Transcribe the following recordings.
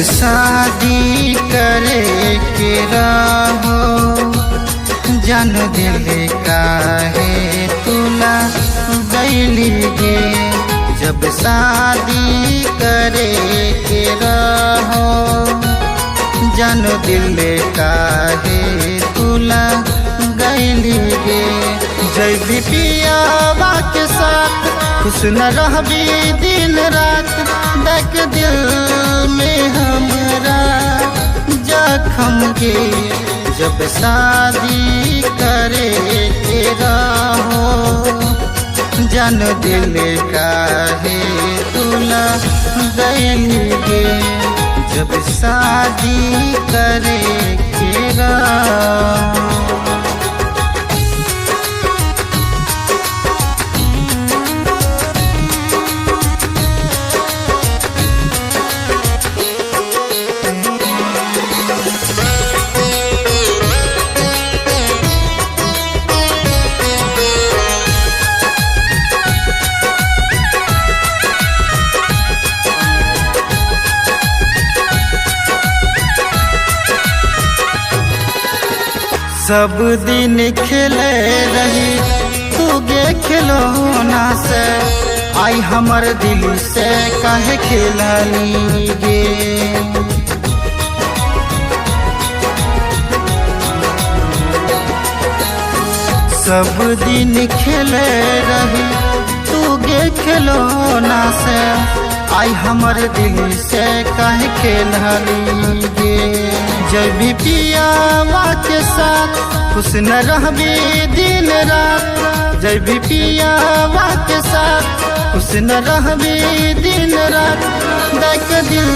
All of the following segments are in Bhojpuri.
शादी करे के रहो जान दिल काहे तुला गैली गे। जब शादी करे के रहो जान दिल काहे तुला गैली गे। जय पियावा के साथ खुश न रहबी दिन रात, देख दिल में हमरा जखम के। जब शादी करे के रहो जान दिल काहे तुला गैली गे। जब शादी करे के रहो सब दिन खेले रही तू गे खिलौना से, आई हमर दिल से काहे खिलनी गे। सब दिन खेले रही तू गे खिलौना से, आई हमर दिल से काहे खिलनी गे। जब भी पियावा के साथ खुश न रहबी दिन रात, जब भी पियावा के साथ खुश न रहबी दिन रात, देख दिल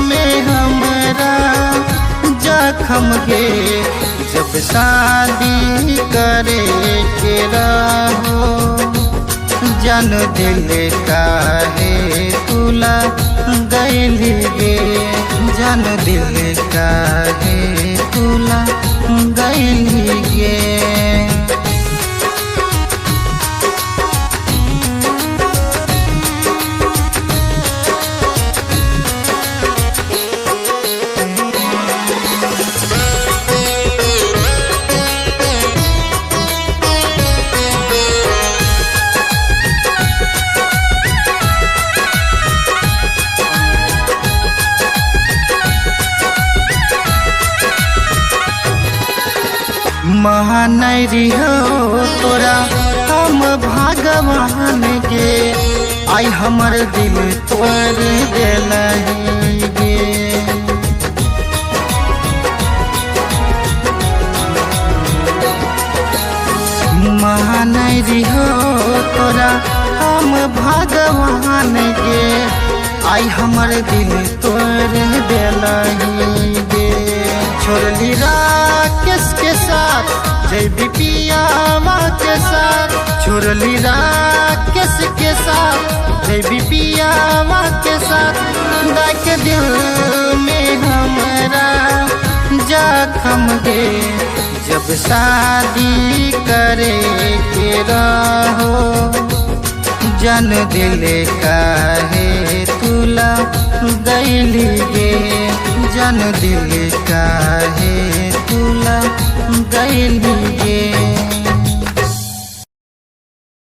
में हमरा जखम गे। जब शादी करे के रहो जान दिल काहे तुला गैली गे। जान दिल काहे तुला गैली गे। महानरी हो तोरा हम भगवान गे, आई हमर दिल तोड़ देलही गे। महानरी हो तोरा हम भगवान गे, आई हमर दिल तोड़ देलही गे। छोड़ली राकेश के साथ जय पियावा के साथ, छोड़ली राकेश के साथ जय पियावा के साथ, देख दिल में हमरा जखम गे। जब शादी करे के रहो जान दिल काहे तुला गैली गे। जान दिल काहे तुला गैली गे।